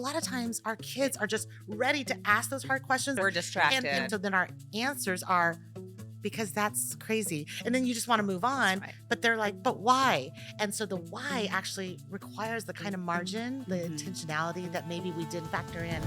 lot of times our kids are just ready to ask those hard questions. We're distracted. And so then our answers are, because that's crazy. And then you just want to move on, right. but they're like, but why? And so the why actually requires the kind of margin, the intentionality that maybe we didn't factor in.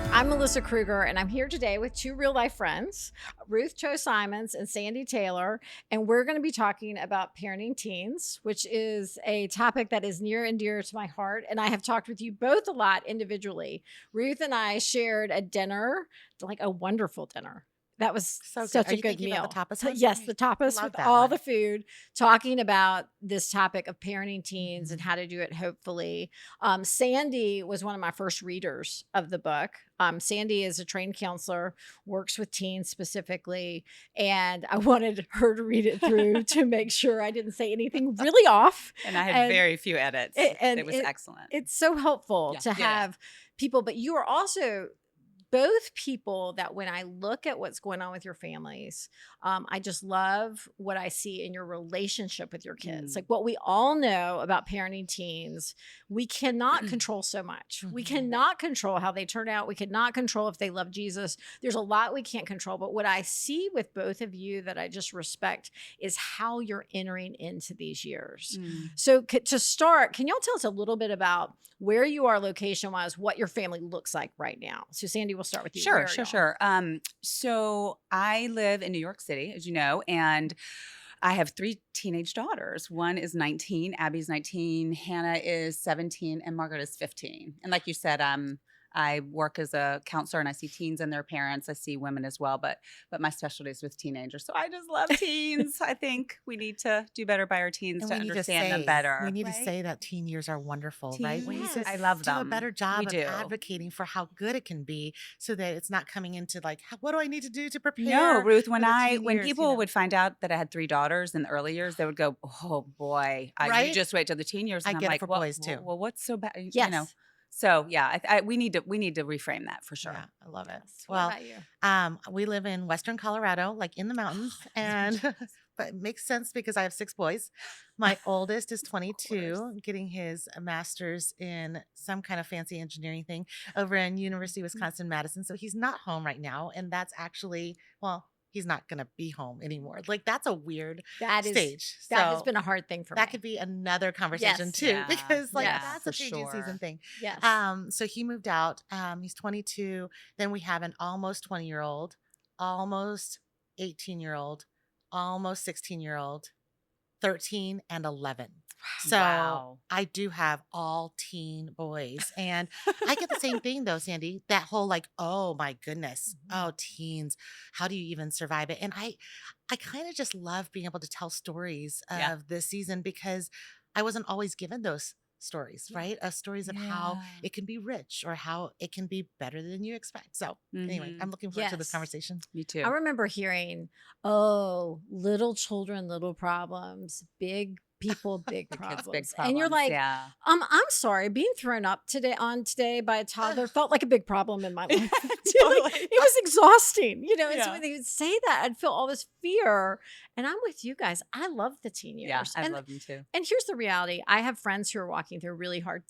I'm Melissa Kruger, and I'm here today with two real-life friends, Ruth Chou and Sandi Taylor, and we're going to be talking about parenting teens, which is a topic that is near and dear to my heart, and I have talked with you both a lot individually. Ruth and I shared a dinner, like a wonderful dinner. That was So such Are a you good thinking meal. about the tapas one? Yes, the tapas Love with that all one. the food, talking about this topic of parenting teens and how to do it hopefully. Sandi was one of my first readers of the book. Sandi is a trained counselor, works with teens specifically, and I wanted her to read it through to make sure I didn't say anything really off. And I had very few edits. It was excellent. It's so helpful to have people, but you are also both people that when I look at what's going on with your families, I just love what I see in your relationship with your kids. Like what we all know about parenting teens, we cannot control so much. We cannot control how they turn out. We cannot control if they love Jesus. There's a lot we can't control. But what I see with both of you that I just respect is how you're entering into these years. So to start, can y'all tell us a little bit about where you are location-wise, what your family looks like right now? So Sandi, we'll start with you. Sure. So I live in New York City, as you know, and I have 3 teenage daughters. One is 19, Abby's 19, Hannah is 17, and Margaret is 15. And like you said, I work as a counselor and I see teens and their parents. I see women as well, but my specialty is with teenagers. So I just love teens. I think we need to do better by our teens And to we need understand them better. We need to say that teen years are wonderful, right? We need to I love do a them. better job We of do. advocating for how good it can be so that it's not coming into like, what do I need to do to prepare? No, Ruth, when for the teen when years, people you know? would find out that I had 3 daughters in the early years, they would go, "Oh boy, you Right? just wait till the teen years." I And I'm get it like, for well, boys, too. Well, what's so bad? You Yes. know. So yeah, we need to reframe that for sure. Yeah, I love it. What Well, about you? we live in Western Colorado, like in the mountains, and but it makes sense because I have 6 boys. My oldest is 22, getting his master's in some kind of fancy engineering thing over in University of Wisconsin-Madison. So he's not home right now, and that's actually, well, he's not going to be home anymore. Like that's a weird stage. That has So been a hard thing for me. that could be another conversation Yes. too, Yeah. because like Yeah, that's for a changing sure. season thing. Yes. So he moved out. He's 22. Then we have an almost 20-year-old, almost 18-year-old, almost 16-year-old, 13 and 11. So Wow. I do have all teen boys. And I get the same thing though, Sandi, that whole like, oh my goodness, oh teens, how do you even survive it? And I kind of just love being able to tell stories Yeah. of this season because I wasn't always given those stories, right? Stories of how Yeah. it can be rich or how it can be better than you expect. So anyway, Mhm. I'm looking forward to this Yes. conversation. Me too. I remember hearing, oh, little children, little problems, big people, big The problems. kids' big And you're problems, like, yeah. I'm sorry, being thrown up today by a toddler felt like a big problem in my life. Totally. It was exhausting, and so Yeah. when they would say that, I'd feel all this fear. And I'm with you guys. I love the teen years. Yeah, I and, love them too. and here's the reality. I have friends who are walking through really hard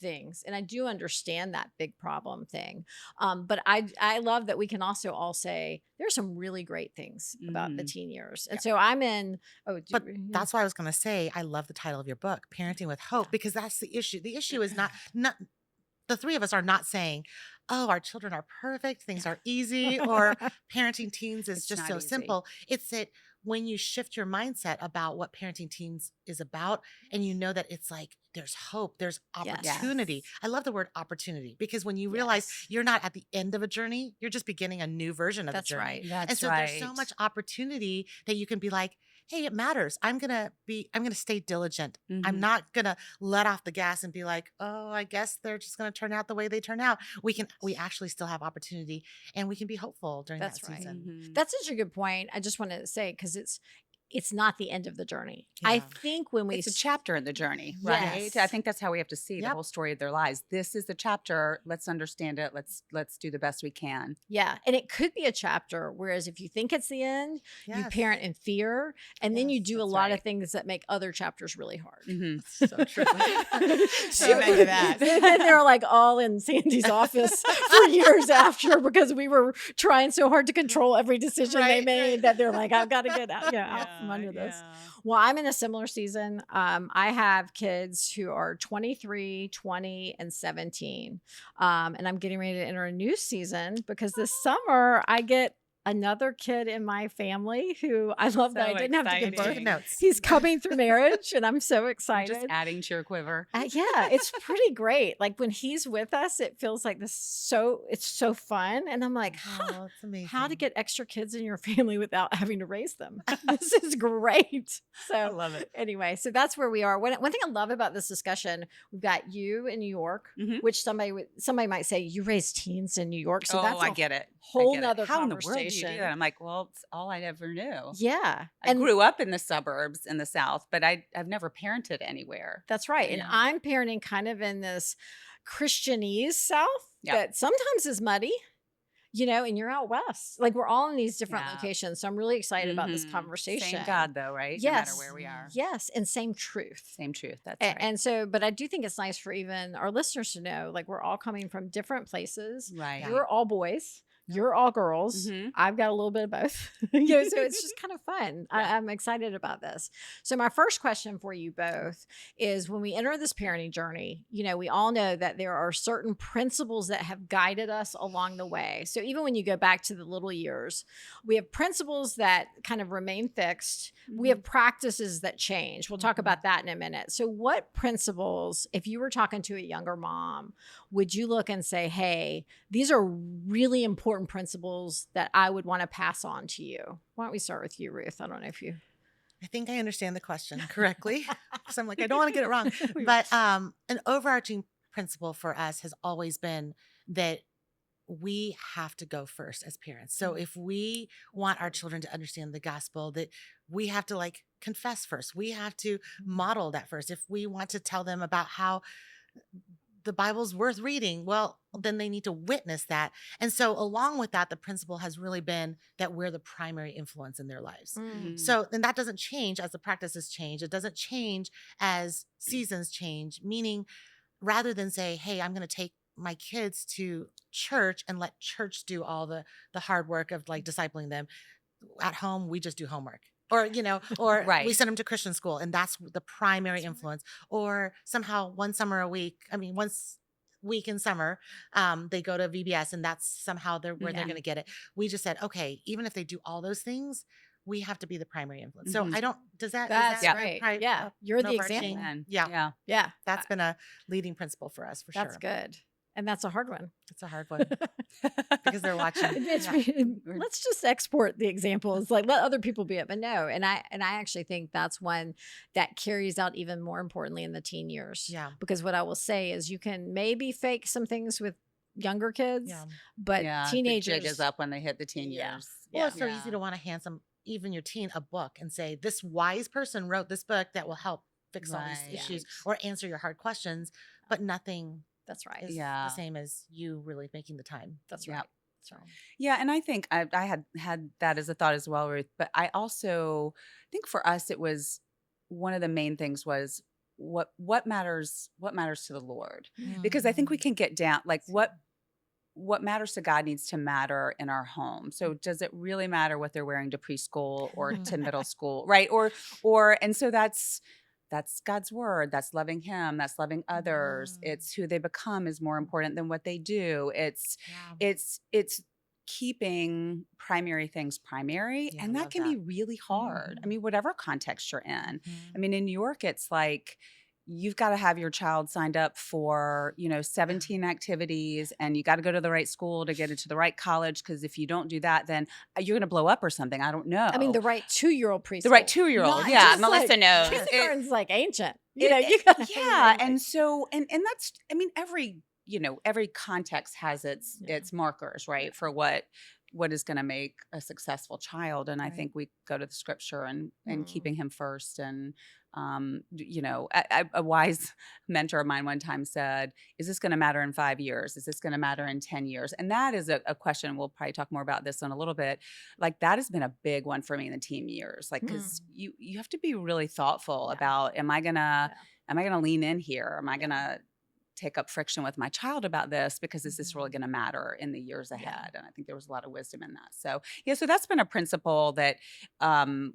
things. And I do understand that big problem thing. But I love that we can also all say there's some really great things about the teen years. And so I'm in, But that's why I was going to say, I love the title of your book, Parenting with Hope, because that's the issue. The issue is not the 3 of us are not saying, oh, our children are perfect, things are easy, or parenting teens is It's just not so easy. simple. It's that when you shift your mindset about what parenting teens is about, and you know that it's like there's hope, there's opportunity. Yes. I love the word opportunity because when you realize you're not at the end of a journey, you're just beginning a new version of the That's journey. right. That's And so there's so much opportunity that you can be like, hey, it matters. I'm going to stay diligent. I'm Mhm. not going to let off the gas and be like, oh, I guess they're just going to turn out the way they turn out. We actually still have opportunity and we can be hopeful during That's that right. season. Mhm. That's such a good point. I just want to say, because it's not the end of the journey. I Yeah. think when we It's a chapter in the journey, right? Yes. I think that's how we have to see the Yep. whole story of their lives. This is the chapter. Let's understand it. Let's do the best we can. Yeah. And it could be a chapter. Whereas if you think it's the end, you Yes. parent in fear. And then you Yes, do a that's lot right. of things that make other chapters really hard. Mhm. So true. So- Amen to that. And they're like all in Sandy's office for years after because we were trying so hard to control every decision they Right, made right. that they're like, I've got to get out, out from under this. Well, I'm in a similar season. I have kids who are 23, 20, and 17. And I'm getting ready to enter a new season because this summer I get another kid in my family who I love that I So didn't have to give exciting. birth. Taking notes. He's coming through marriage, and I'm so You're excited. just adding to your quiver. Yeah, it's pretty great. Like when he's with us, it feels like it's so fun. And I'm like, Oh, it's amazing. how to get extra kids in your family without having to raise them. This is great. I So love it. anyway, so that's where we are. One thing I love about this discussion, we've got you in New York, Mhm. which somebody might say you raised teens in New York. So that's I a get it. whole I get it. nother How in the world do you do conversation. that? I'm like, well, it's all I ever knew. Yeah. I grew up in the suburbs in the South, but I've never parented anywhere. That's right. And Yeah. I'm parenting kind of in this Christianese South Yeah. that sometimes is muddy, and you're out west. Like we're all in these different Yeah. locations. So I'm really excited about this Mhm. conversation. Same God, though, right? Yes. No matter where we are. Yes. And same truth. Same truth. That's A- right. And so, but I do think it's nice for even our listeners to know, like we're all coming from different places. right. You're all boys. You're all girls. Mhm. I've got a little bit of both. So it's just kind of fun. I'm excited about this. So my first question for you both is when we enter this parenting journey, we all know that there are certain principles that have guided us along the way. So even when you go back to the little years, we have principles that kind of remain fixed. We have practices that change. We'll talk about that in a minute. So what principles, if you were talking to a younger mom, would you look and say, hey, these are really important principles that I would want to pass on to you? Why don't we start with you, Ruth? I don't know if you. I think I understand the question correctly. Because I'm like, I don't want to get it wrong. But an overarching principle for us has always been that we have to go first as parents. So if we want our children to understand the gospel, that we have to confess first. We have to model that first. If we want to tell them about how the Bible's worth reading, well, then they need to witness that. And so along with that, the principle has really been that we're the primary influence in their lives. So then that doesn't change as the practices change. It doesn't change as seasons change, meaning rather than say, hey, I'm going to take my kids to church and let church do all the hard work of discipling them. At home, we just do homework. Or, or Right. we send them to Christian school and that's the primary influence. Or somehow once week in summer, they go to VBS and that's somehow where they're going to get it. We just said, okay, even if they do all those things, we have to be the primary influence. So Mhm. I don't, does that, That's is that right. Yeah. You're the overarching? example. Amen. Yeah. Yeah. That's been a leading principle for us for That's sure. good. And that's a hard one. It's a hard one because they're watching. Let's just export the examples, let other people be it. But no, and I actually think that's one that carries out even more importantly in the teen years. Yeah. Because what I will say is you can maybe fake some things with younger kids, Yeah. but The teenagers jig is up when they hit the teen Yeah. years. Well, it's so easy to want to hand even your teen a book and say, this wise person wrote this book that will help fix all Right. these issues or answer your hard questions, but nothing That's right. is the same as you really making the time. That's Yeah. right. So Yeah, and I think I had that as a thought as well, Ruth. But I also think for us, it was one of the main things was what matters to the Lord, because I think we can get down what matters to God needs to matter in our home. So does it really matter what they're wearing to preschool or to middle school, right? Or and so that's God's word. That's loving Him. That's loving others. It's who they become is more important than what they do. It's keeping primary things primary, Yeah, I and that love can that. be really hard. I mean, whatever context you're in. Mhm. I mean, in New York, it's like you've got to have your child signed up for 17 activities, and you got to go to the right school to get into the right college, because if you don't do that, then you're going to blow up or something. I don't know. I mean, the right 2-year-old preschool. The right 2-year-old. Not Yeah, just Melissa knows. kindergarten's like ancient. You gotta yeah, and so and that's, I mean, every every context has its markers, right, for what what is going to make a successful child. And I Right. think we go to the scripture and Mm. keeping him first. And, you know, a wise mentor of mine one time said, is this going to matter in 5 years? Is this going to matter in 10 years? And that is a question. We'll probably talk more about this in a little bit. Like that has been a big one for me in the teen years. Like, cause you have to be really thoughtful Yeah. about, am I going to Yeah. lean in here? Am I Yeah. going to take up friction with my child about this, because is this really Mhm. going to matter in the years Yeah. ahead? And I think there was a lot of wisdom in that. So yeah, so that's been a principle that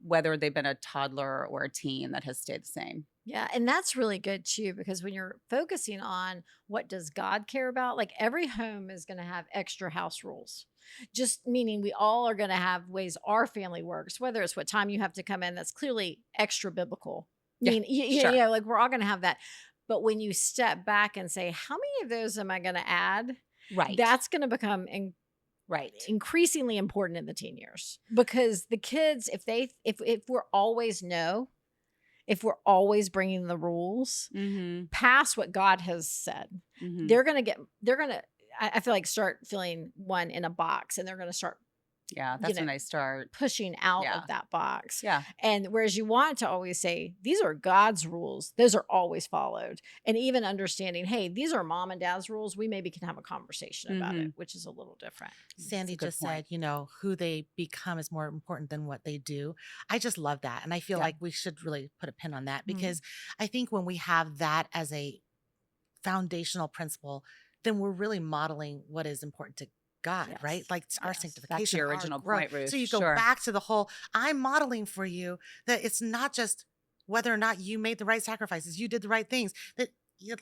whether they've been a toddler or a teen, that has stayed the same. Yeah, and that's really good too, because when you're focusing on what does God care about, like every home is going to have extra house rules. Just meaning we all are going to have ways our family works, whether it's what time you have to come in, that's clearly extra biblical. I Yeah, mean, sure. like we're all going to have that. But when you step back and say, how many of those am I going to add? Right. That's going to become right. increasingly important in the teen years, because the kids, if we're always if we're always bringing the rules Mm-hmm. past what God has said, Mm-hmm. they're going to, I feel like, start feeling one in a box, and they're going to start Yeah, that's when they start. pushing out Yeah. of that box. Yeah. And whereas you want to always say, these are God's rules, those are always followed. And even understanding, hey, these are mom and dad's rules. We maybe can have a conversation about it, which is a little different. Sandy good just point. said, you know, who they become is more important than what they do. I just love that. And I feel Yeah. like we should really put a pin on that, because I think when we have that as a foundational principle, then we're really modeling what is important to God, Yes. right? Like our Yes. sanctification, Back to your our original growth. point, Ruth. So you go Sure. back to the whole, I'm modeling for you that it's not just whether or not you made the right sacrifices, you did the right things, that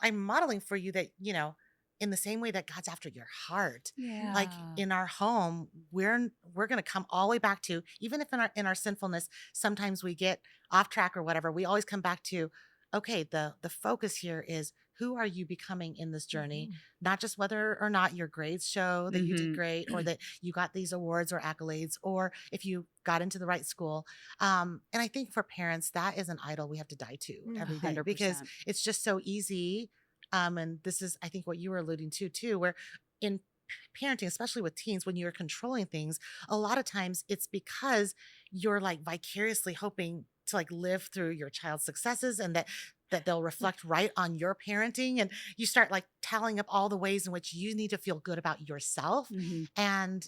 I'm modeling for you that, you know, in the same way that God's after your heart. Yeah. Like in our home, we're going to come all the way back to, even if in our sinfulness, sometimes we get off track or whatever, we always come back to, okay, the focus here is, who are you becoming in this journey? Not just whether or not your grades show that you did great, or that you got these awards or accolades, or if you got into the right school. And I think for parents, that is an idol we have to die to every day, because 100%. it's just so easy. And this is, I think, what you were alluding to too, where in parenting, especially with teens, when you're controlling things, a lot of times it's because you're like vicariously hoping to like live through your child's successes, and that they'll reflect right on your parenting, and you start like tallying up all the ways in which you need to feel good about yourself. And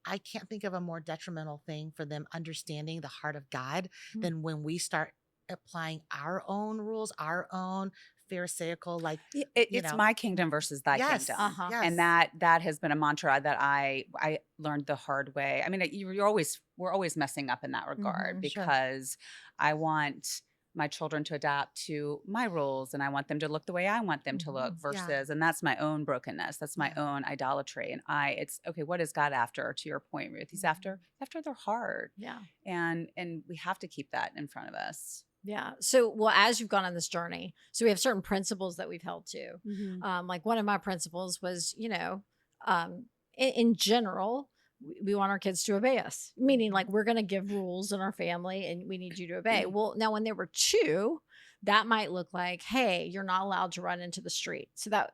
I can't think of a more detrimental thing for them understanding the heart of God than when we start applying our own rules, our own pharisaical, like, It's my kingdom versus thy yes, kingdom. yes. And that has been a mantra that I learned the hard way. I mean, we're always messing up in that regard, Sure. because I want my children to adapt to my rules, and I want them to look the way I want them to look, versus, and that's my own brokenness. That's my own idolatry. And it's okay. What is God after? To your point, Ruth, he's after their heart. Yeah. And we have to keep that in front of us. Yeah. So, well, as you've gone on this journey, so we have certain principles that we've held to. Like one of my principles was, in general, we want our kids to obey us, meaning like we're going to give rules in our family and we need you to obey. Well, now when they were 2, that might look like, hey, you're not allowed to run into the street. So that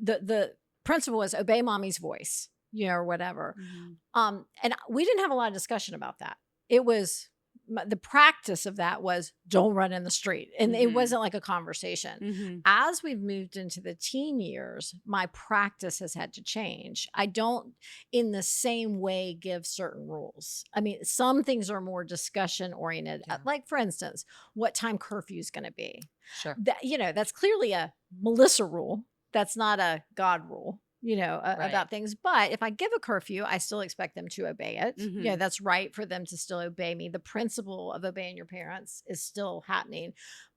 the principle was obey mommy's voice, or whatever. And we didn't have a lot of discussion about that. It was the practice of that was don't run in the street. And it wasn't like a conversation. As we've moved into the teen years, my practice has had to change. I don't in the same way give certain rules. I mean, some things are more discussion oriented. Like for instance, what time curfew is going to be. Sure. That, that's clearly a Melissa rule. That's not a God rule. About things. But if I give a curfew, I still expect them to obey it. That's right for them to still obey me. The principle of obeying your parents is still happening.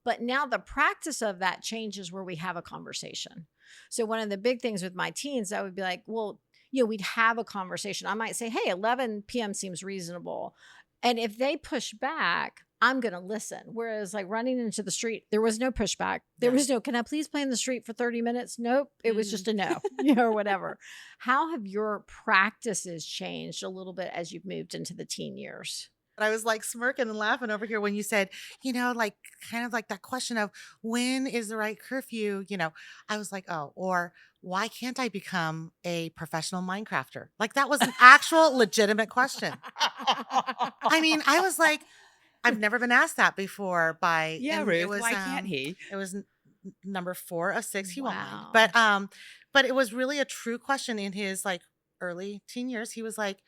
But now the practice of that changes where we have a conversation. So one of the big things with my teens, I would be like, well, we'd have a conversation. I might say, hey, 11 p.m. seems reasonable. And if they push back, I'm going to listen. Whereas like running into the street, there was no pushback. There was no, can I please play in the street for 30 minutes? Nope. It was just a no, or whatever. How have your practices changed a little bit as you've moved into the teen years? I was like smirking and laughing over here when you said, like kind of like that question of when is the right curfew? I was like, oh, or why can't I become a professional Minecrafter? Like that was an actual legitimate question. I mean, I was like, I've never been asked that before Yeah, and Ruth, why can't he? it was number 4 of 6. He won't mind, Wow. but it was really a true question in his like early teen years. He was like,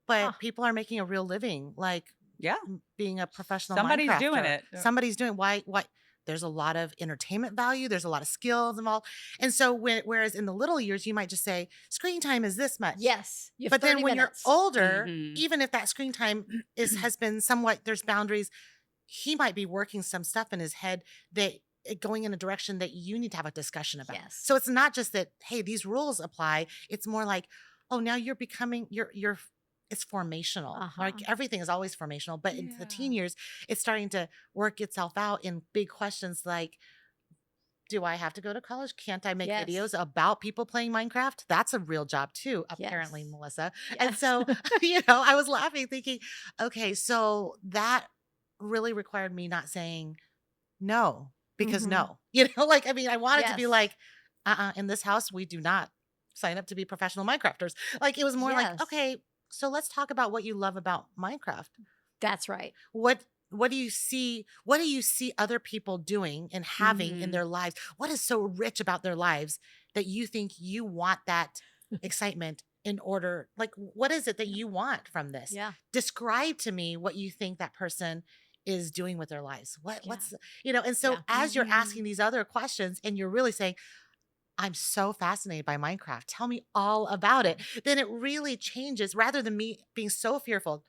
Huh. but people are making a real living, like Yeah. being a professional Somebody's doing Minecrafter. it. Somebody's doing why there's a lot of entertainment value, there's a lot of skills involved. And so whereas in the little years you might just say screen time is this much. Yes. You have But then 30 when minutes. you're older, Mhm. even if that screen time has been somewhat there's boundaries, he might be working some stuff in his head that going in a direction that you need to have a discussion about. Yes. So it's not just that, hey, these rules apply. It's more like, oh, now you're becoming you're it's formational. Like everything is always formational, but in the teen Yeah. years, it's starting to work itself out in big questions like, do I have to go to college? Can't I make Yes. videos about people playing Minecraft? That's a real job too, apparently, Yes. Melissa. And Yes. so, I was laughing, thinking, okay, so that really required me not saying no, because Mhm. no, like, I mean, I wanted to be Yes. like, in this house, we do not sign up to be professional Minecrafters. Like, it was more like, Yes. okay, so let's talk about what you love about Minecraft. That's right. What do you see other people doing and having in Mhm. their lives? What is so rich about their lives that you think you want that excitement in order, like what is it that you want from this? Yeah. Describe to me what you think that person is doing with their lives. Yeah. What's and so Yeah. as you're asking Mhm. these other questions and you're really saying, I'm so fascinated by Minecraft. Tell me all about it. Then it really changes rather than me being so fearful.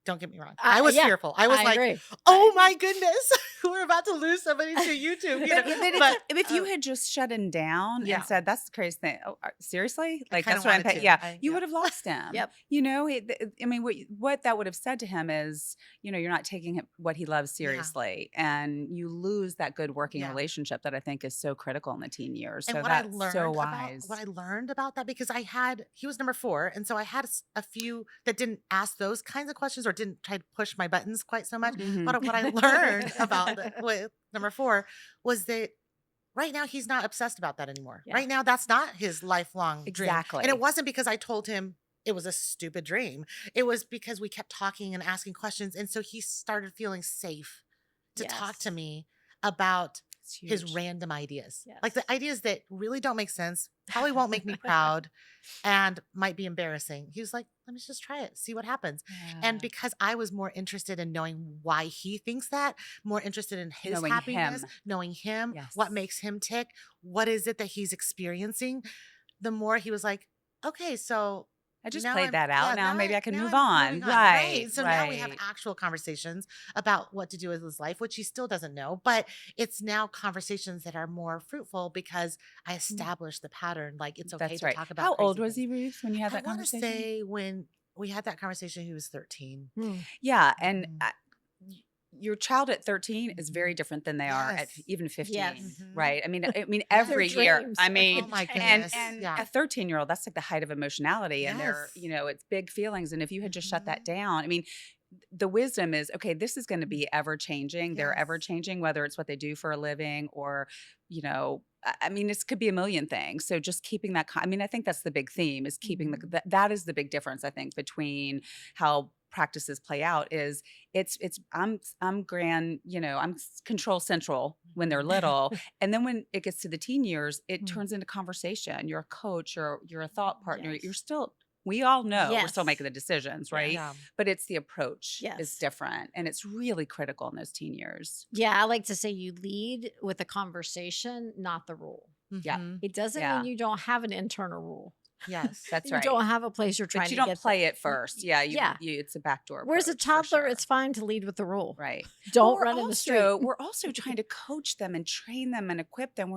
Don't get me wrong. I was Yeah. fearful. I was I like, agree. "Oh my goodness, we're about to lose somebody to YouTube." But if you had just shut him down Yeah. and said, "That's the craziest thing," oh, seriously, I like kinda that's what I'm wanted paying. to. Yeah, I you yeah. would have lost him. Yep. I mean, what that would have said to him is, you're not taking what he loves Yeah. seriously, and you lose that good working Yeah. relationship that I think is so critical in the teen years. And So that's so wise. what I learned about that, because he was number 4, and so I had a few that didn't ask those kinds of questions or didn't try to push my buttons quite so much. Mhm. But what I learned about with number 4 was that right now he's not obsessed about that anymore. Yeah. Right now that's not his lifelong dream. And Exactly. it wasn't because I told him it was a stupid dream. It was because we kept talking and asking questions, and so he started feeling safe to talk to Yes. me about It's his huge. random ideas. Yes. Like the ideas that really don't make sense, probably won't make me proud, and might be embarrassing. He was like, let me just try it, see what happens. And Yeah. because I was more interested in knowing why he thinks that, more interested in his Knowing happiness, him. knowing him, Yes. what makes him tick, what is it that he's experiencing, the more he was like, okay, so I just now played that out. Now maybe I can move I'm on. moving Right. So now we have Right. actual conversations about what to do with his life, which he still doesn't know, but it's now conversations that are more fruitful because I established the pattern. Like it's okay That's to right. talk about How old crazy was he, things. Ruth, when you had I that want to conversation? say when we had that conversation, he was 13. Yeah, and Mhm. your child at 13 is very different than they are at Yes. even 15, Yes. right? I mean, Yes. every year. dreams. I Oh mean, Oh my and goodness. and Yeah. a 13-year-old, that's like the height of emotionality, and they're, Yes. it's big feelings. And if you had just shut that Mhm. down, I mean, the wisdom is, okay, this is going to be ever changing. They're ever Yes. changing, whether it's what they do for a living or, I mean, this could be a million things. So just keeping that, I mean, I think that's the big theme is keeping that is the big difference, I think, between how practices play out is I'm grand, I'm control central when they're little. And then when it gets to the teen years, it turns into conversation. You're a coach, you're a thought partner. Yes. You're still, we all know we're still Yes. making the decisions, right? Yeah. But it's the approach is Yes. different. And it's really critical in those teen years. Yeah, I like to say you lead with a conversation, not the rule. Yeah. Mhm. It doesn't Yeah. mean you don't have an internal rule. Yes. That's You right. don't have a place you're trying But you to don't get play it first. Yeah. Yeah. It's a backdoor. Whereas a approach for toddler, sure. it's fine to lead with the rule. Right. Don't But run in the street. we're also trying to coach them and train them and equip them.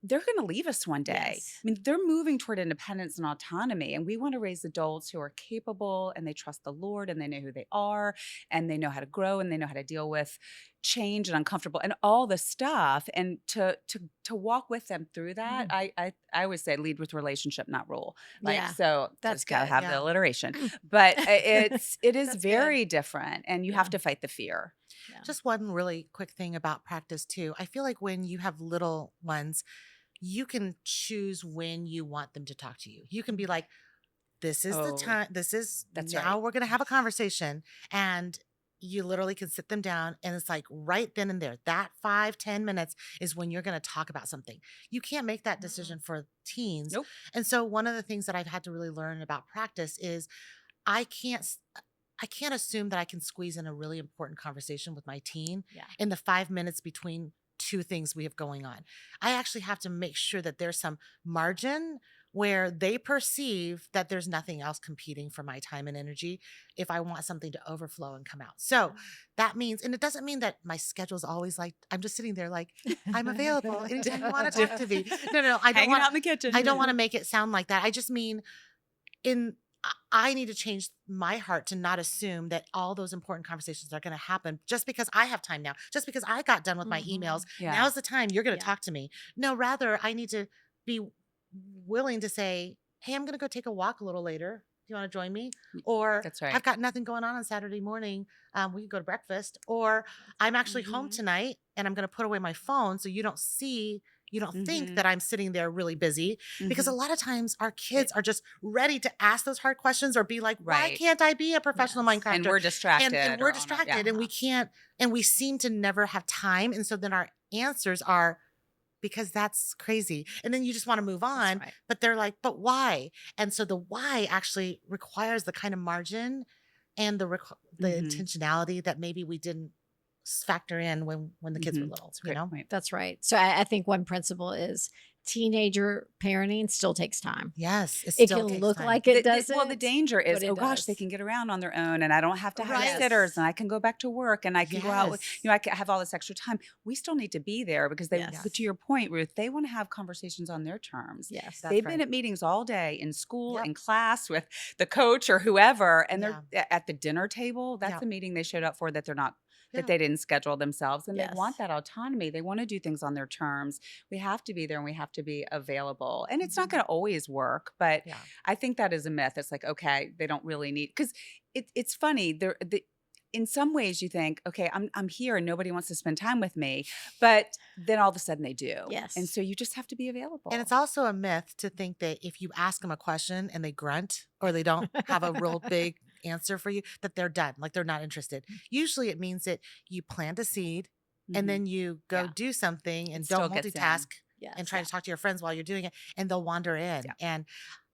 They're going to leave us one day. Yes. I mean, they're moving toward independence and autonomy, and we want to raise adults who are capable and they trust the Lord and they know who they are and they know how to grow and they know how to deal with change and uncomfortable and all the stuff, and to walk with them through that. Mhm. I always say lead with relationship, not rule. Like, Yeah, so that's just gotta good. have the Yeah. alliteration, but it is That's good. very different, and you Yeah. have to fight the fear. Yeah. Just one really quick thing about practice too. I feel like when you have little ones, you can choose when you want them to talk to you. You can be like, this is the Oh, time, this is that's now right. we're going to have a conversation. And you literally can sit them down and it's like right then and there, that 5-10 minutes is when you're going to talk about something. You can't make that Mhm. decision for teens. Nope. And so one of the things that I've had to really learn about practice is I can't I can't assume that I can squeeze in a really important conversation with my teen Yeah. in the 5 minutes between two things we have going on. I actually have to make sure that there's some margin where they perceive that there's nothing else competing for my time and energy if I want something to overflow and come out. So that means, and it doesn't mean that my schedule's always like, I'm just sitting there like, I'm available anytime you want to talk to me. No, I don't Hanging want, out in the kitchen. I don't want to make it sound like that. I just mean in I need to change my heart to not assume that all those important conversations are going to happen just because I have time now, just because I got done with my emails. Mhm. Yeah. Now's the time you're going to Yeah. talk to me. No, rather, I need to be willing to say, hey, I'm going to go take a walk a little later. Do you want to join me? Or That's I've right. got nothing going on Saturday morning. We can go to breakfast. Or I'm actually home Mhm. tonight and I'm going to put away my phone so you don't think Mhm. that I'm sitting there really busy because a Mhm. lot of times our kids are just ready to ask those hard questions or be like, why Right. can't I be a professional Yes. Minecrafter? And we're And distracted we're or on our, yeah. distracted and we can't, and we seem to never have time. And so then our answers are because that's crazy. And then you just want to move That's on, right. but they're like, but why? And so the why actually requires the kind of margin and the Mhm. intentionality that maybe we didn't factor in when the kids were Mhm. little, That's a you great know? point. That's right. So I think one principle is teenager parenting still takes time. Yes, it It still can takes look time. like it Well, the doesn't, danger is, but it oh gosh, they does. can get around on their own, and I don't have to hire Right. sitters, and Yes. I can go back to work, and I can go out with, Yes. I can have all this extra time. We still need to be there because they, Yes. but to your point, Ruth, they want to have conversations on their terms. Yes. That's They've right. been at meetings all day in school, Yep. in class with the coach or whoever, and Yeah. they're at the dinner table. That's Yeah. the meeting they showed up for that they're not, Yeah. that they didn't schedule themselves, and they want Yes. that autonomy. They want to do things on their terms. We have to be there and we have to be available. And it's not going to always work, but Yeah. I think that is a myth. It's like, okay, they don't really need, because it's funny. In some ways you think, okay, I'm here and nobody wants to spend time with me, but then all of a sudden they do. Yes. And so you just have to be available. And it's also a myth to think that if you ask them a question and they grunt or they don't have a real big answer for you, that they're done, like they're not interested. Usually it means that you plant a seed and Mhm. then you go Yeah. do something It and still don't gets in. multitask Yes. and try Yeah. to talk to your friends while you're doing it and they'll wander in. Yeah. And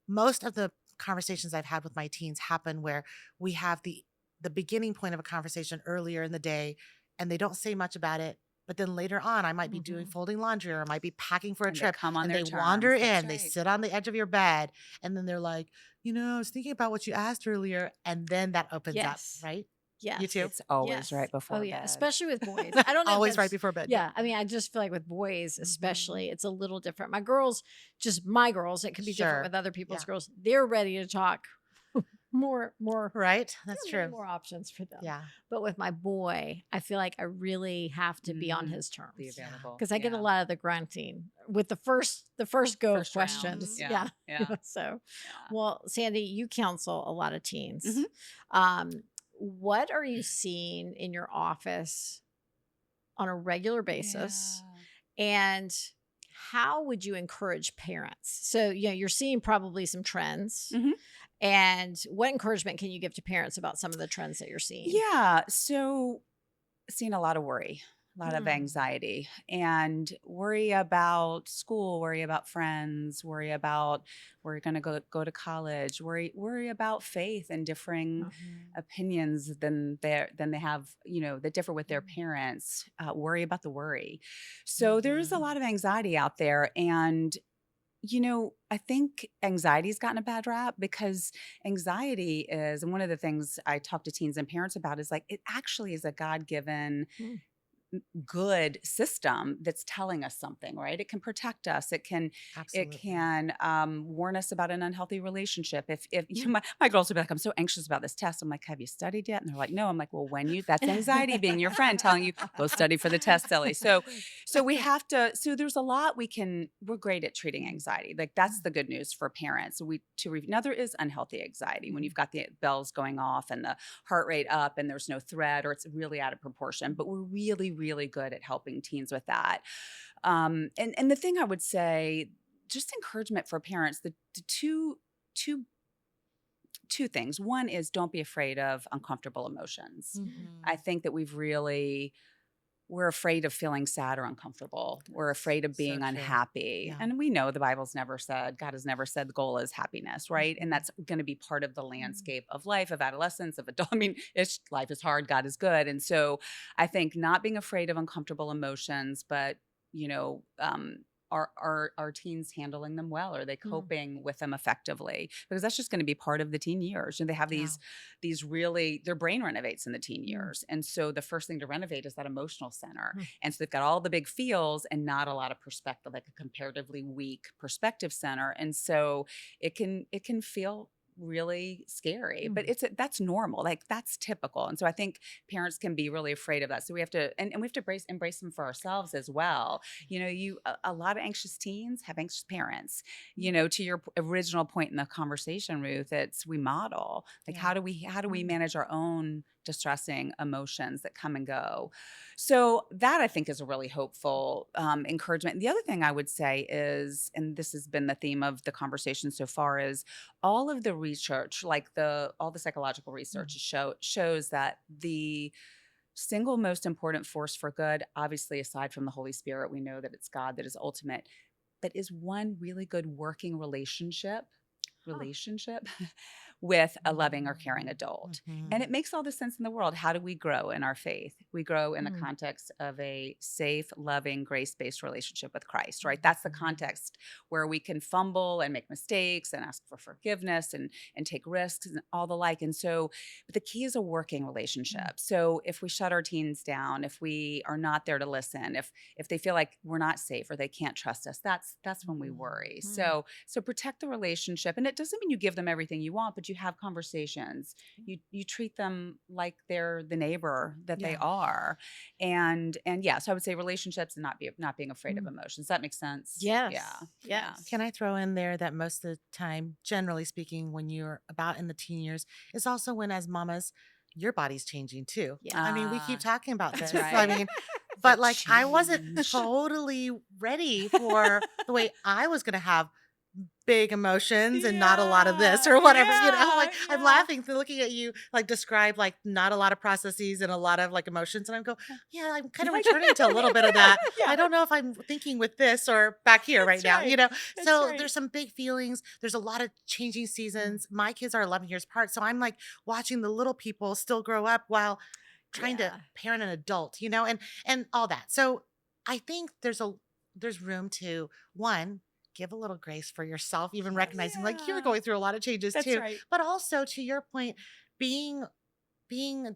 most of the conversations I've had with my teens happen where we have the beginning point of a conversation earlier in the day and they don't say much about it. But then later on, I might be doing Mhm. folding laundry or I might be packing for a And they trip come on and their they wander terms. That's in, they right. sit on the edge of your bed, and then they're like, I was thinking about what you asked earlier. And then that opens up, Yes. right? Yes. You too? It's always Yes. right Oh before yeah, bed. especially with boys. I don't know if Always right that's before bed. yeah. I mean, I just feel like with boys, especially, Mhm. it's a little different. My girls, just my girls, it could be different Sure. with other people's Yeah. girls. They're ready to talk more. Right? That's Many true. more options for them. Yeah. But with my boy, I feel like I really have to be on his Be terms available. because I get a Yeah. lot of the grunting with the first go of First round. questions. Yeah. Yeah. So, Yeah. well, Sandy, you counsel a lot of teens. Mhm. What are you seeing in your office on a regular basis? Yeah. And how would you encourage parents? So, you're seeing probably some trends. Mhm. And what encouragement can you give to parents about some of the trends that you're seeing? Yeah. So seeing a lot of worry, a lot of Mm. anxiety, and worry about school, worry about friends, worry about where you're going to go to college, worry about faith and differing Mhm. opinions than they have, that differ with their parents. Worry about the worry. So there's a Mhm. lot of anxiety out there, and I think anxiety's gotten a bad rap because anxiety is, and one of the things I talk to teens and parents about is like, it actually is a God given Mm. good system that's telling us something, right? It can protect us. It Absolutely. can warn us about an unhealthy relationship. If you know, my girls would be like, I'm so anxious about this test. I'm like, have you studied yet? And they're like, no. I'm like, well, that's anxiety being your friend telling you, go study for the test, silly. So we have to, so there's a lot we're great at treating anxiety. Like that's the good news for parents. Now there is unhealthy anxiety when you've got the bells going off and the heart rate up and there's no threat or it's really out of proportion, but we're really, really good at helping teens with that. And the thing I would say, just encouragement for parents, the two things. One is don't be afraid of uncomfortable emotions. I think that we're afraid of feeling sad or uncomfortable. We're afraid of So being true. unhappy. Yeah. And we know God has never said the goal is happiness, right? And that's going to be part of the landscape of life, of adolescence, of adult. I mean, life is hard, God is good. And so I think not being afraid of uncomfortable emotions, but, you know, are teens handling them well? Are they coping with them effectively? Because that's just going to be part of the teen years. And they have Yeah. these really, their brain renovates in the teen years. And so the first thing to renovate is that emotional center. And so they've got all the big feels and not a lot of perspective, like a comparatively weak perspective center. And so it can feel really scary, but that's normal. Like that's typical. And so I think parents can be really afraid of that. So we have to, and we have to embrace them for ourselves as well. You know, a lot of anxious teens have anxious parents. You know, to your original point in the conversation, Ruth, we model. Like how do we manage our own distressing emotions that come and go? So that I think is a really hopeful encouragement. And the other thing I would say is, and this has been the theme of the conversation so far, is all of the research, like all the psychological research shows that the single most important force for good, obviously aside from the Holy Spirit, we know that it's God that is ultimate, but is one really good working relationship with a loving or caring adult. And it makes all the sense in the world. How do we grow in our faith? We grow in the context of a safe, loving, grace-based relationship with Christ, right? That's the context where we can fumble and make mistakes and ask for forgiveness and take risks and all the like. And so, but the key is a working relationship. So if we shut our teens down, if we are not there to listen, if they feel like we're not safe or they can't trust us, that's when we worry. So protect the relationship. And it doesn't mean you give them everything you want, but you have conversations. You treat them like they're the neighbor that they are. And yeah, so I would say relationships and not being afraid of emotions. That makes sense. Yes. Yeah. Can I throw in there that most of the time, generally speaking, when you're about in the teen years, is also when, as mamas, your body's changing too. Yeah. I mean, we keep talking about That's this. right. I mean, but like It's I wasn't change. totally ready for the way I was going to have big emotions and not a lot of this or whatever, you know, like I'm laughing looking at you, like describe like not a lot of processes and a lot of like emotions. And I go, yeah, I'm kind of returning to a little bit of that. I don't know if I'm thinking with this or back here right now, you know? So there's some big feelings. There's a lot of changing seasons. My kids are 11 years apart. So I'm like watching the little people still grow up while trying to parent an adult, you know, and all that. So I think there's room to give a little grace for yourself, even recognizing like you're going through a lot of changes too. Right. But also to your point, being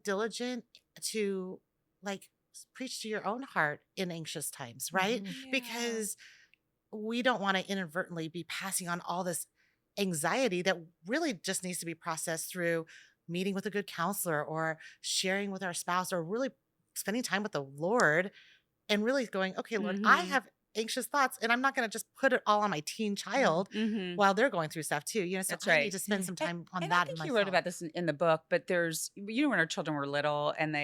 diligent to like preach to your own heart in anxious times, right? Because we don't want to inadvertently be passing on all this anxiety that really just needs to be processed through meeting with a good counselor or sharing with our spouse or really spending time with the Lord and really going, okay, Lord, I have anxious thoughts and I'm not going to just put it all on my teen child while they're going through stuff too. You know, so That's I right. need to spend some time on And that. I think you wrote about this in the book, but there's, you know, when our children were little and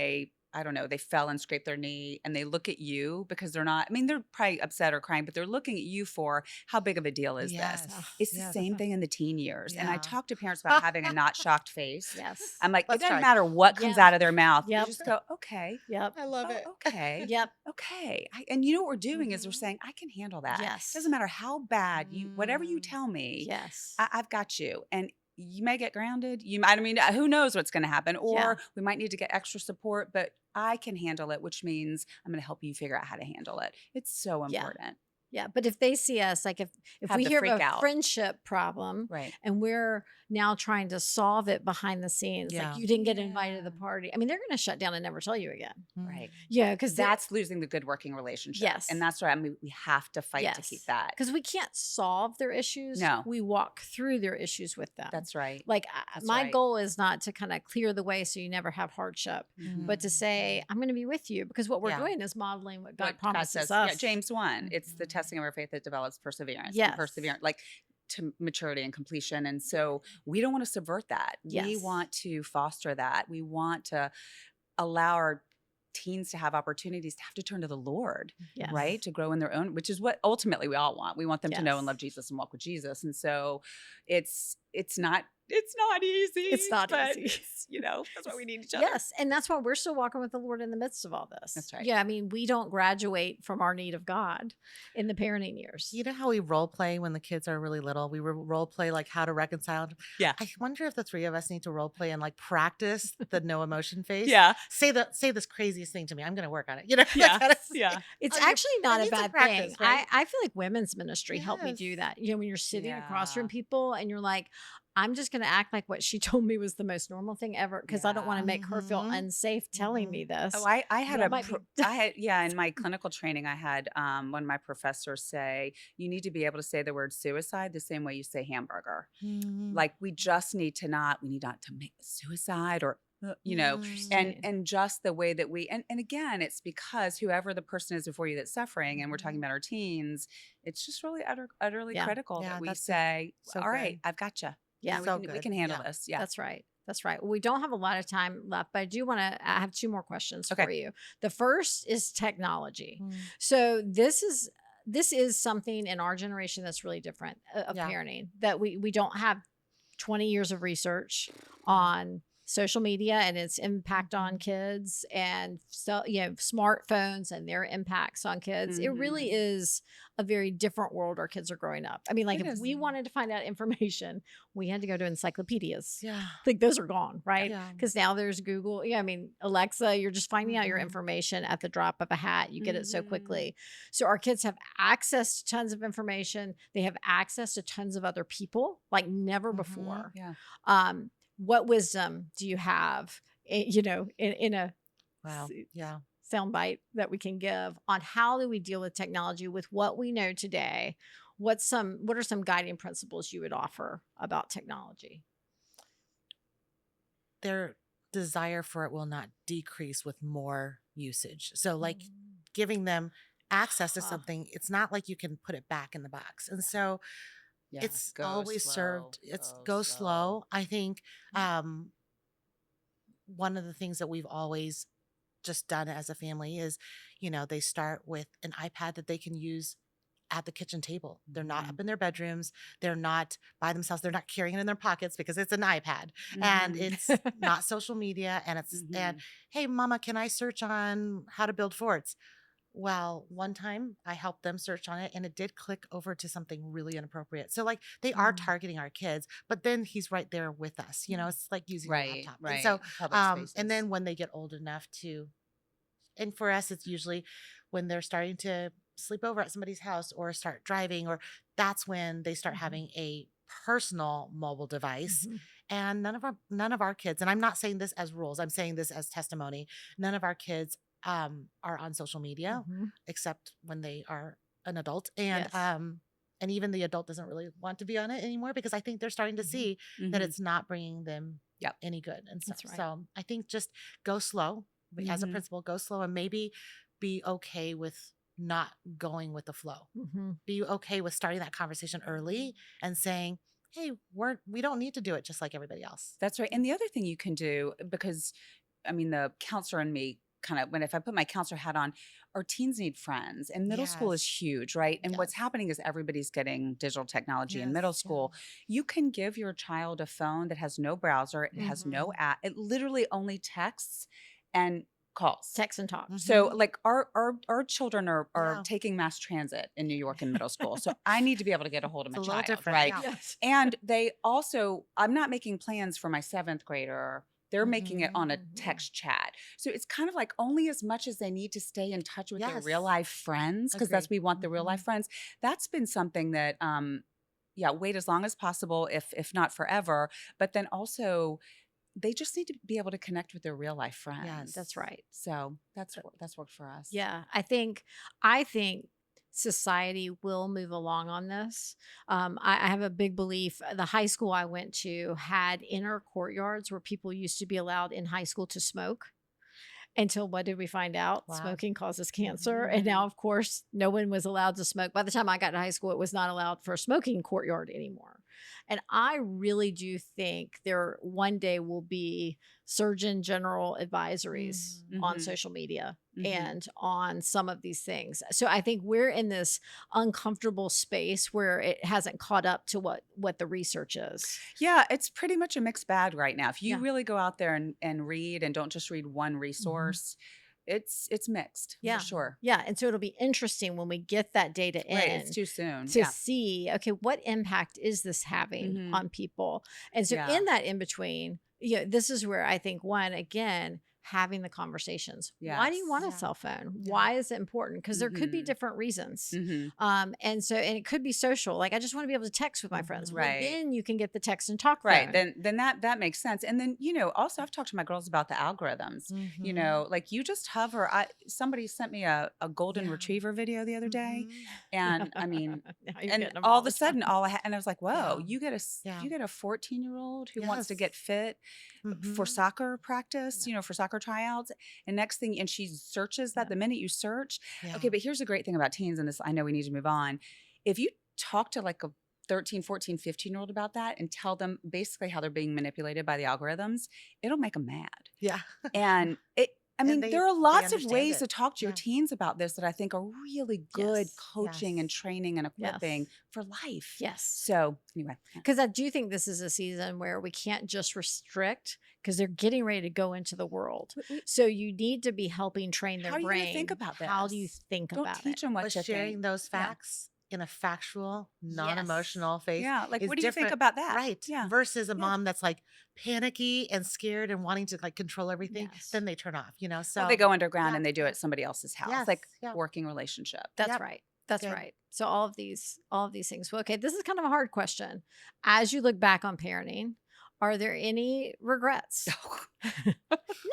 I don't know, they fell and scraped their knee and they look at you because they're not, I mean, they're probably upset or crying, but they're looking at you for how big of a deal is this? It's the same thing in the teen years. And I talk to parents about having a not shocked face. I'm like, it doesn't matter what comes out of their mouth. You just go, okay. I love it. Okay. Okay. And you know what we're doing is we're saying, I can handle that. It doesn't matter how bad whatever you tell me, I've got you. And you may get grounded. You might, I mean, who knows what's going to happen, or we might need to get extra support, but I can handle it, which means I'm going to help you figure out how to handle it. It's so important. Yeah, but if they see us, like if Have we the hear freak of a out. friendship problem Right. and we're now trying to solve it behind the scenes, like Yeah. you didn't get invited to the Yeah. party. I mean, they're going to shut down and never tell you again. Right. Yeah, because That's losing the good working relationship. Yes. And that's why I mean, we have to fight to keep yes, that. because we can't solve their issues. No. We walk through their issues with them. That's right. Like That's my right. goal is not to kind of clear the way so you never have hardship, but to Mhm. say I'm going to be with you because what we're Yeah. doing is modeling what God What promises says, us. yeah, James 1, it's the Mhm. testing of our faith that develops perseverance. Yes. And perseverance, like to maturity and completion. And so we don't want to subvert that. We Yes. want to foster that. We want to allow our teens to have opportunities to have to turn to the Lord, Yes. right? To grow in their own, which is what ultimately we all want. We want them to know and Yes. love Jesus and walk with Jesus. And so it's not easy. It's not but easy. it's, that's why we need each other. Yes, and that's why we're still walking with the Lord in the midst of all this. That's right. Yeah, I mean, we don't graduate from our need of God in the parenting years. You know how we role play when the kids are really little? We role play like how to reconcile. Yeah. I wonder if the three of us need to role play and like practice the no emotion face. Yeah. Say this craziest thing to me. I'm going to work on it. You know? that Yeah. kind of thing. Yeah. It's Oh, you- actually not it a needs some bad thing. practice, right? I feel like women's ministry helped me do Yes. that. You know, when you're sitting across from Yeah. people and you're like, I'm just going to act like what she told me was the most normal thing ever because I don't want to Yeah. make her feel Mhm. unsafe telling me this. Oh, I had That might be- in my clinical training, I had one of my professors say, you need to be able to say the word suicide the same way you say hamburger. Mhm. Like we need not to make suicide or, Interesting. and just the way that and again, it's because whoever the person is before you that's suffering, and we're talking about our teens, it's just really utterly Yeah. critical Yeah, that we that's say, so all right, good. I've got you. Yeah. So we good. can handle Yeah. this. Yeah. That's right. That's right. Well, we don't have a lot of time left, but I do want to. I have two more questions Okay. for you. The first is technology. Mm. So this is something in our generation that's really different of Yeah. parenting. That we don't have 20 years of research on social media and its impact on kids, and so smartphones and their impacts on kids. It really is a very different world our kids are growing up. I mean, like It if is. we wanted to find out information, we had to go to encyclopedias. Yeah. Like those are gone, right? Yeah. Because now there's Google. Yeah, I mean, Alexa, you're just finding out your Mhm. information at the drop of a hat. You get it so Mhm. quickly. So our kids have access to tons of information. They have access to tons of other people like never Mhm. before. Yeah. What wisdom do you have, in a Wow. Yeah. soundbite that we can give on how do we deal with technology with what we know today? What are some guiding principles you would offer about technology? Their desire for it will not decrease with more usage. So like giving them access to Huh. something, it's not like you can put it back in the box. And so Yeah. it's Go always slow. served, it's go slow. I think one of the things that we've always just done as a family is, they start with an iPad that they can use at the kitchen table. They're not up in their bedrooms. They're not by themselves. They're not carrying it in their pockets because it's an iPad and it's not social media. And and hey, mama, can I search on how to build forts? Well, one time I helped them search on it and it did click over to something really inappropriate. So like they are targeting our kids, but then he's right there with us. It's like using a Right. laptop. Right. And so Public spaces. and then when they get old enough to, and for us, it's usually when they're starting to sleep over at somebody's house or start driving, or that's when they start having a personal mobile device. And none of our kids, and I'm not saying this as rules, I'm saying this as testimony. None of our kids are on social media except when they are an adult. And Yes. and even the adult doesn't really want to be on it anymore because I think they're starting to see that it's not bringing them Yep. any good. And so, That's right. so I think just go slow as a principal, go slow and maybe be okay with not going with the flow. Be okay with starting that conversation early and saying, hey, we don't need to do it just like everybody else. That's right. And the other thing you can do, because I mean, the counselor in me kind of, if I put my counselor hat on, our teens need friends, and middle school is Yes. huge, right? And what's Yes. happening is everybody's getting digital technology in Yes, middle yeah. school. You can give your child a phone that has no browser, it has no app, it literally only texts and calls. Text and talk. So like our children are Yeah. taking mass transit in New York in middle school. So I need to be able to get a hold of It's my a little child, different, right? yeah. Yes. And they also, I'm not making plans for my 7th grader. they're making it on a Mhm. text chat. So it's kind of like only as much as they need to stay in touch with their Yes. real life friends, because that's Agree. we want the real life friends. That's been something that yeah, wait as long as possible, if not forever. But then also they just need to be able to connect with their real life friends. That's right. So that's worked for us. Yeah, I think society will move along on this. I have a big belief. The high school I went to had inner courtyards where people used to be allowed in high school to smoke. Until what did we find out? Wow. Smoking causes cancer. And now, of course, no one was allowed to smoke. By the time I got to high school, it was not allowed for a smoking courtyard anymore. And I really do think there one day will be Surgeon General advisories on Mhm. social media Mhm. and on some of these things. So I think we're in this uncomfortable space where it hasn't caught up to what the research is. Yeah, it's pretty much a mixed bag right now. If you Yeah. really go out there and read and don't just read one resource, it's mixed Yeah. for sure. Yeah. And so it'll be interesting when we get that data Right. in It's too soon. to Yeah. see, okay, what impact is this having Mhm. on people? And so Yeah. in that in between, this is where I think one, again, having the conversations. Why do you Yes. want a Yeah. cell phone? Yeah. Why is it important? Because there could be Mhm. different reasons. Mhm. And it could be social. Like I just want to be able to text with my friends. Well, Right. then you can get the text and talk Right. phone. Then that makes sense. And then, also I've talked to my girls about the algorithms. Like you just hover. Somebody sent me a golden Yeah. retriever video the other day. Mhm. And I mean, Now you're and getting them all all of a the time. sudden and I was like, whoa, Yeah. you get Yeah. you get a 14-year-old who wants to Yes. get fit for Mhm. soccer practice, for soccer tryouts. And next thing, and she searches that Yeah. the minute you search. Yeah. Okay, but here's the great thing about teens, and this, I know we need to move on. If you talk to like a 13, 14, 15-year-old about that and tell them basically how they're being manipulated by the algorithms, it'll make them mad. Yeah. And I And mean, there are they lots of understand ways it. to talk to your Yeah. teens about this that I think are really good Yes. coaching and Yes. training and equipping Yes. for life. Yes. So anyway, yeah. Because I do think this is a season where we can't just restrict because they're getting ready to go into the world. So you need to be helping train their How are you brain. going to think about this? How do you think Don't about teach it? them what But to sharing think. those Yeah. facts in a factual, non-emotional face Yeah, like is what do you think different, about that? right? Yeah. Versus a Yeah. mom that's like panicky and scared and wanting to like control everything. Yes. Then they turn off, Well, So they go underground yeah, and they do it yeah. at somebody else's house, Yes. like Yeah. working relationship. That's Yep. right. That's Good. right. So all of these things. Well, okay, this is kind of a hard question. As you look back on parenting, are there any regrets?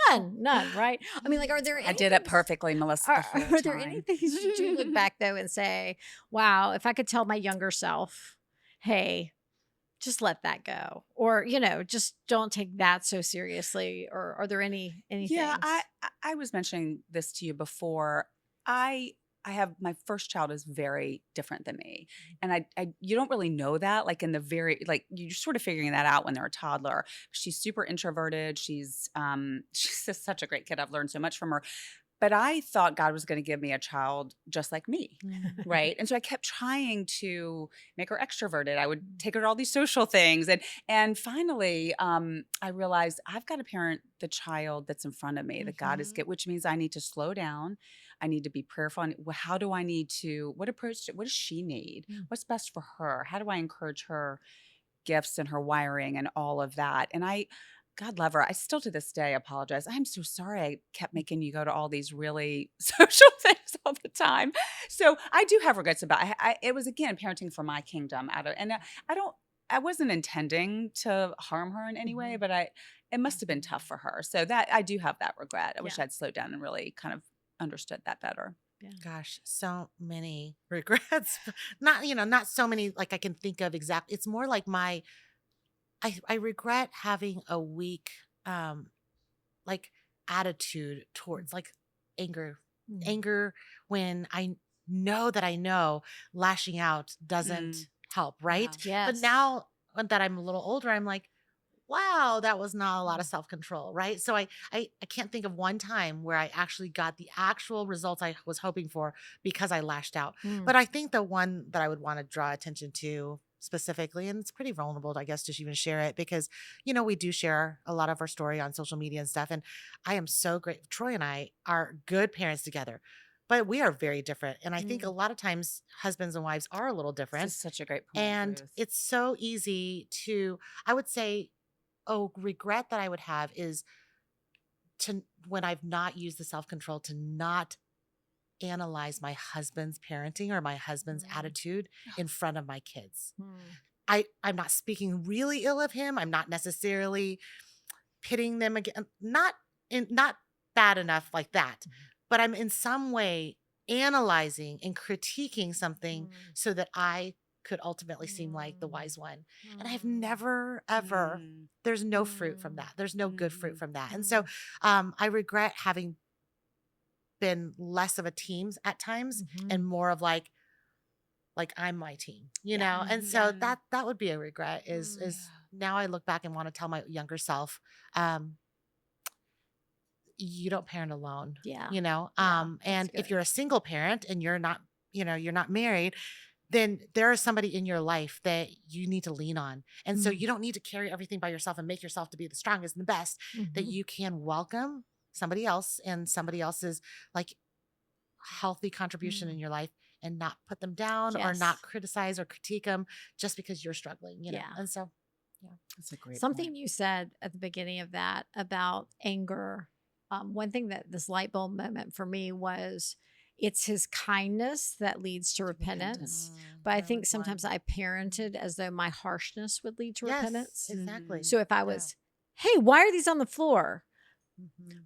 None, right? I mean, like, are there any I did it things- perfectly, Melissa. The whole Are there time. any things you do look back though and say, wow, if I could tell my younger self, hey, just let that go, or just don't take that so seriously, or are there any Yeah, things? I was mentioning this to you before. I have my first child is very different than me, and I you don't really know that, like in the very, like you're sort of figuring that out when they're a toddler. She's super introverted. She's she's just such a great kid. I've learned so much from her. But I thought God was going to give me a child just like me. Right. And so I kept trying to make her extroverted. I would take her to all these social things. And finally, I realized I've got to parent the child that's in front of me that God has given, which means I need to slow down. I need to be prayerful. How do I need to, what approach, what does she need? What's best for her? How do I encourage her gifts and her wiring and all of that? And God love her. I still to this day apologize. I'm so sorry I kept making you go to all these really social things all the time. So I do have regrets about it. It was, again, parenting for my kingdom and I wasn't intending to harm her in any way, but it must have been tough for her. So that I do have that regret. I wish I'd slowed down and really kind of understood that better. Yeah. Gosh, so many regrets. Not so many like I can think of exactly. It's more like I regret having a weak like attitude towards like anger. Anger when I know lashing out doesn't help, right? Yes. But now that I'm a little older, I'm like, wow, that was not a lot of self-control, right? So I can't think of one time where I actually got the actual results I was hoping for because I lashed out. But I think the one that I would want to draw attention to specifically, and it's pretty vulnerable, I guess, to even share it because, we do share a lot of our story on social media and stuff. And I am so great. Troy and I are good parents together, but we are very different. And I think a lot of times husbands and wives are a little different. This is such a great point. And Ruth. it's so easy to, I would say, regret that I would have is to, when I've not used the self-control, to not analyze my husband's parenting or my husband's attitude in front of my kids. I'm not speaking really ill of him. I'm not necessarily pitting them again, not bad enough like that, but I'm in some way analyzing and critiquing something so that I could ultimately seem like the wise one. And I've never, ever, there's no fruit from that. There's no good fruit from that. And so I regret having been less of a team at times and more of like I'm my team, you know? And so that would be a regret is now I look back and want to tell my younger self, you don't parent alone, you know? And if you're a single parent and you're not, you know, you're not married, then there is somebody in your life that you need to lean on. And so you don't need to carry everything by yourself and make yourself to be the strongest and the best, that you can welcome somebody else and somebody else's like healthy contribution in your life and not put them down or not criticize or critique them just because you're struggling, you know? And so, that's a great something point. you said at the beginning of that about anger. One thing that this light bulb moment for me was, it's his kindness that leads to repentance. But I think sometimes I parented as though my harshness would lead to repentance. Exactly. So if I was, hey, why are these on the floor?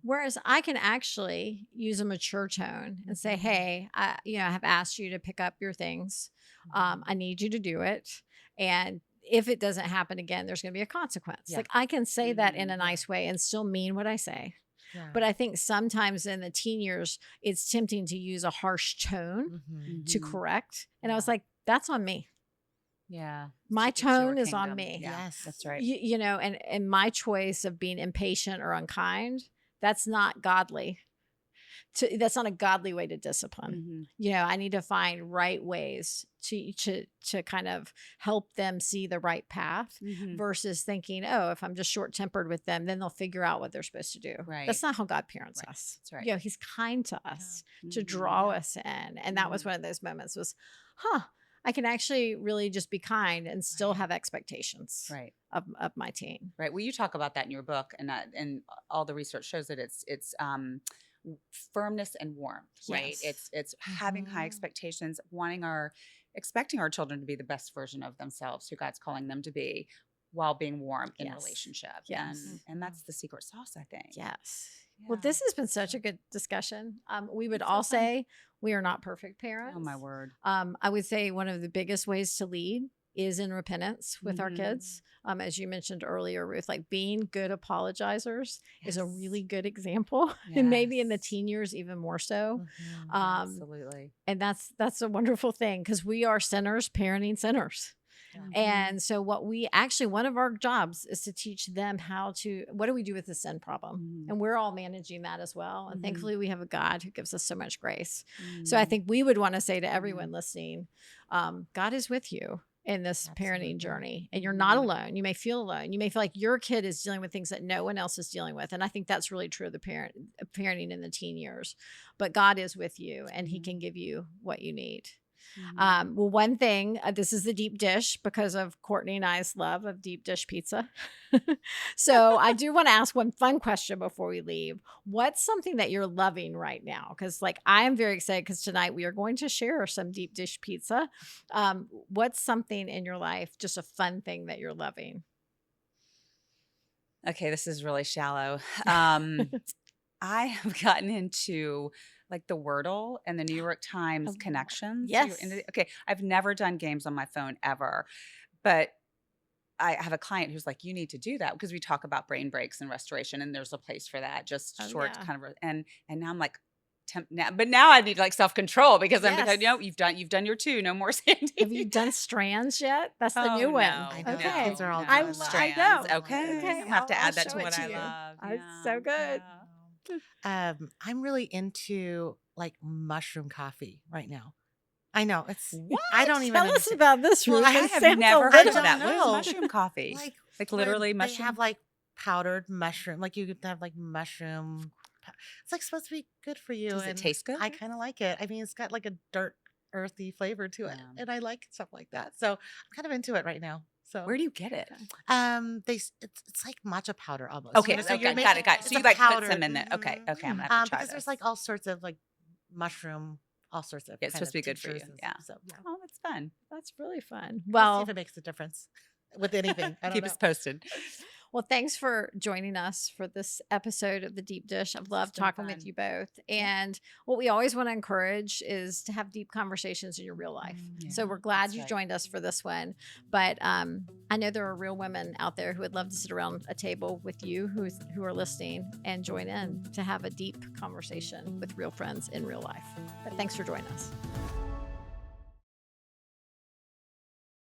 Whereas I can actually use a mature tone and say, hey, I have asked you to pick up your things. I need you to do it. And if it doesn't happen again, there's going to be a consequence. Like I can say that in a nice way and still mean what I say. But I think sometimes in the teen years, it's tempting to use a harsh tone to correct. And I was like, that's on me. Yeah. My It's your tone is on kingdom. me. Yes, that's right. You know, and my choice of being impatient or unkind, that's not godly. That's not a godly way to discipline. You know, I need to find right ways to kind of help them see the right path versus thinking, oh, if I'm just short tempered with them, then they'll figure out what they're supposed to do. Right. That's not how God parents us. That's right. You know, he's kind to us to draw us in. And that was one of those moments was, I can actually really just be kind and still have expectations of my teen. Right. Well, you talk about that in your book, and all the research shows that it's firmness and warmth, right? It's having high expectations, expecting our children to be the best version of themselves, who God's calling them to be, while being warm in relationship. And that's the secret sauce, I think. Yes. Well, this has been such a good discussion. We would all say we are not perfect parents. Oh, my word. I would say one of the biggest ways to lead is in repentance with our kids. As you mentioned earlier, Ruth, like being good apologizers is a really good example. And maybe in the teen years, even more so. Absolutely. And that's a wonderful thing, because we are sinners parenting sinners. And so one of our jobs is to teach them what do we do with the sin problem? And we're all managing that as well. And thankfully we have a God who gives us so much grace. So I think we would want to say to everyone listening, God is with you in this parenting journey, and you're not alone. You may feel alone. You may feel like your kid is dealing with things that no one else is dealing with. And I think that's really true of the parenting in the teen years, but God is with you and he can give you what you need. Well, one thing, this is the deep dish because of Courtney and I's love of deep dish pizza. So I do want to ask one fun question before we leave. What's something that you're loving right now? Because I am very excited because tonight we are going to share some deep dish pizza. What's something in your life, just a fun thing that you're loving? Okay, this is really shallow. I have gotten into like the Wordle and the New York Times connections. Yes. Okay, I've never done games on my phone ever, but I have a client who's like, you need to do that, because we talk about brain breaks and restoration, and there's a place for that. Just short kind of, and now I'm like, but now I need like self-control, because I'm like, you've done your 2, no more Sandi. Have you done strands yet? That's the new one. I know. Okay. Kids are all I doing strands. know. Okay. I have to add that to what I you. love. It's so good. I'm really into like mushroom coffee right now. I know it's. What? I don't even Tell us understand. about this. Well, Ruth. I I It have sounds never a heard little- of that. What is know. mushroom coffee? Like literally where mushroom? They have like powdered mushroom. Like you could have like mushroom. It's like supposed to be good for you. Does it and taste good? I kind of like it. I mean, it's got like a dirt, earthy flavor to it, Yeah. and I like stuff like that. So I'm kind of into it right now. So Where do you get it? It's like matcha powder almost. Okay, So you're okay, got making it, got it. it's So a you like put powder. some in it. Okay, Mhm. okay, I'm gonna have to try Because this. there's like all sorts of like mushroom, all sorts of Yeah, it's kind supposed to of be good for you. tinctures and Yeah. stuff. So yeah. Oh, that's fun. That's really fun. We'll see Well, if it makes a difference with anything. I don't Keep know. us posted. well, thanks for joining us for this episode of the Deep Dish. I've loved been talking fun. with you both. And what we always want to encourage is to have deep conversations in your real life. So Yeah, we're glad that's you right. joined us for this one. But I know there are real women out there who would love to sit around a table with you who are listening and join in to have a deep conversation with real friends in real life. But thanks for joining us.